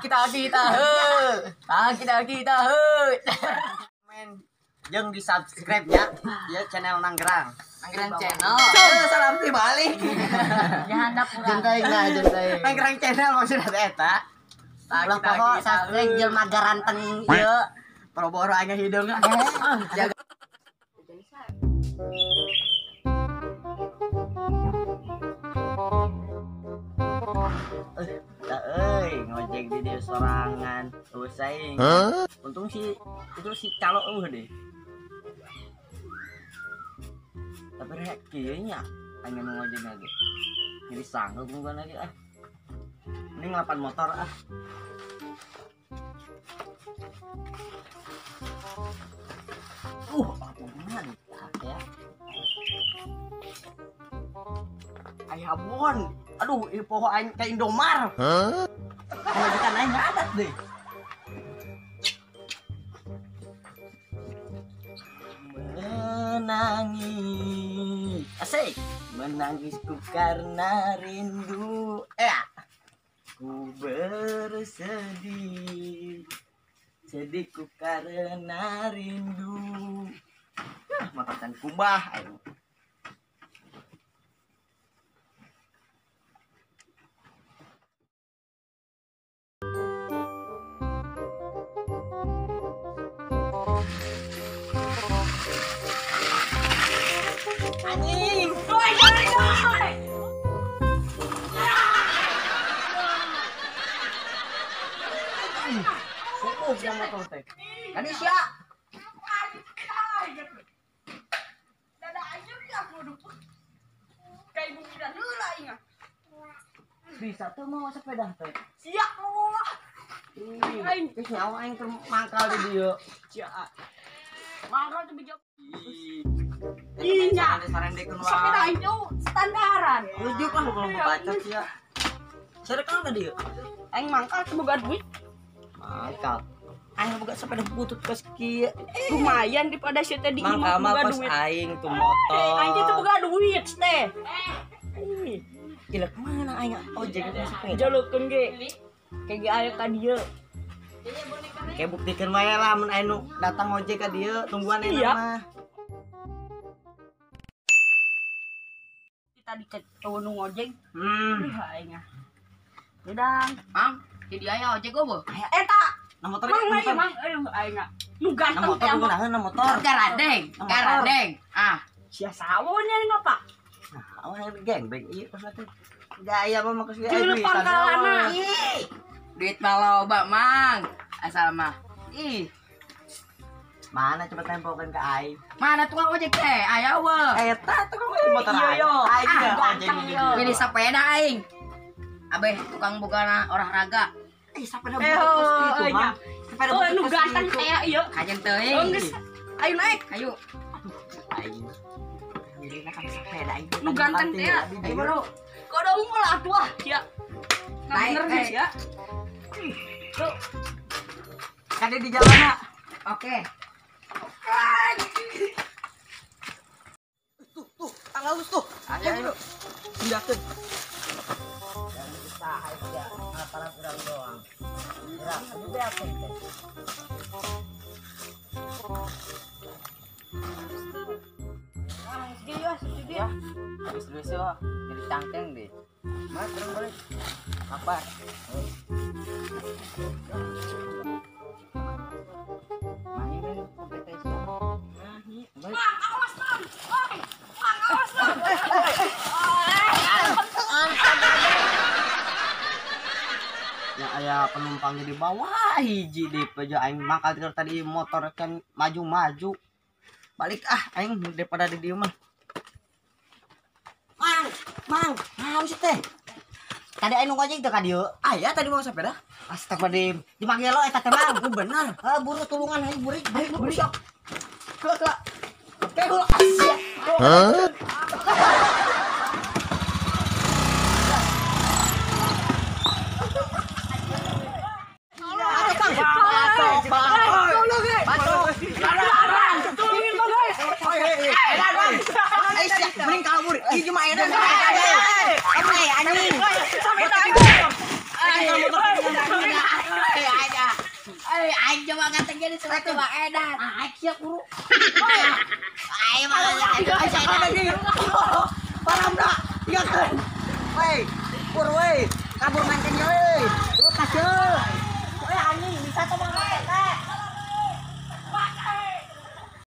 kita he. Men jeung di subscribe ya channel Nanggerang channel. Salam dibalik. Ya handap urang. Jantai. Nanggerang channel maksudna teh eta. Ulah pokok subscribe jelema garanteng ieu. Boro-boro aya hideung. Jaga. Ngojek di dia sorangan terus saing. Untung si calo deh. Tapi rek kayaknya pengen ngojek lagi. Jadi sanggup bukan lagi ah. Ini ngelapan motor ah. Apaan ya? Ayabon. Aduh, ini pohon aing kayak Indomar. Kalau bukan aing ngadat deh. Menangis. Asik. Menangisku karena rindu. Ku bersedih. Sedihku karena rindu. Matakan kumbah. Anjing. Fokus yang motor teh. Kanisya. Bisa tuh mau sepeda teh. Siap Allah. Geus nyawa aing keur mangkal di dieu. Cia. Mangkal teh bijak. Iya. Sepeda itu standaran. Ujuk lah kalau baca sih ya. Serekal tadi ya. Aing mangkal teh boga duit. Mangkal. Aing boga sepeda butut keus kieu. Lumayan daripada si teh di imah boga duit. Aing tuh motor. Aing teh boga duit teh. Gila kemana aing ojek ke sepeda? Jaleukeun ge. Kayak aya ka dieu. Kayak buktikeun wae lah mun aing datang ojek ka dieu, tungguan enak mah. Tadi cowok nu ngojek. Aing ah. Dedang, Mang, jadi aya ojek gobo. Eta. Na motor Mang, aing ah. Nu ganteng teh na motor. Garandeng. Ah, sia sawon nya ngapa? Nah, awalnya gengbeng ieu pas teh. Gaya mah makus gaya duit. Pangkalana. duit maloba, Mang. Asal mah. Mana coba tempokeun ka aing. Mana tukang ojek teh? Aya we. Eta tukang ojek motor aing. Aing ojek di dieu. Pilih sepeda aing. Abeh tukang bogana olahraga. Sepeda butut kitu mah. Sepeda butut nu ganteng teh ieu. Kajen teuing. Ayo naik. Ayo. Aing. Milihna kan sepeda aing. Nu ganteng teh. Ayo bro. Kodong ulah atuh ya. Naik ya. Tuh. Kade di jalan. Oke. Tuh, halus tuh. Ayo. Tindakeun. Jangan usaha ya, ngaparan urang doang. Gerak, ini beakeun teh. Segini ya. Habis dulu sih, jadi cangkeng deh. Mas, turun balik. Apa? Main kan kompetisi. Mang, awas Mang. Mang, awas Mang. Ya aya penumpang di bawah hiji di peja aing mangkal tadi motor kan maju-maju. Balik aing daripada di dieu mah. Mang, naon sih teh? Tadi aing ngojek teh ka dieu. Aya tadi mau sepeda. Astagfirullah. Di mangelo eta teh Mang, bener. Buru tulungan aing buri. Kelak. Oke, ulah asia. Mending kabur. Ih cuma edan. Anjing. coba nganteng jadi coba edan. Aik siap buru. Ayo malah Param dah. Iya kan. Woi, pur woi. Kabur main kenyo euy. Lepas yo.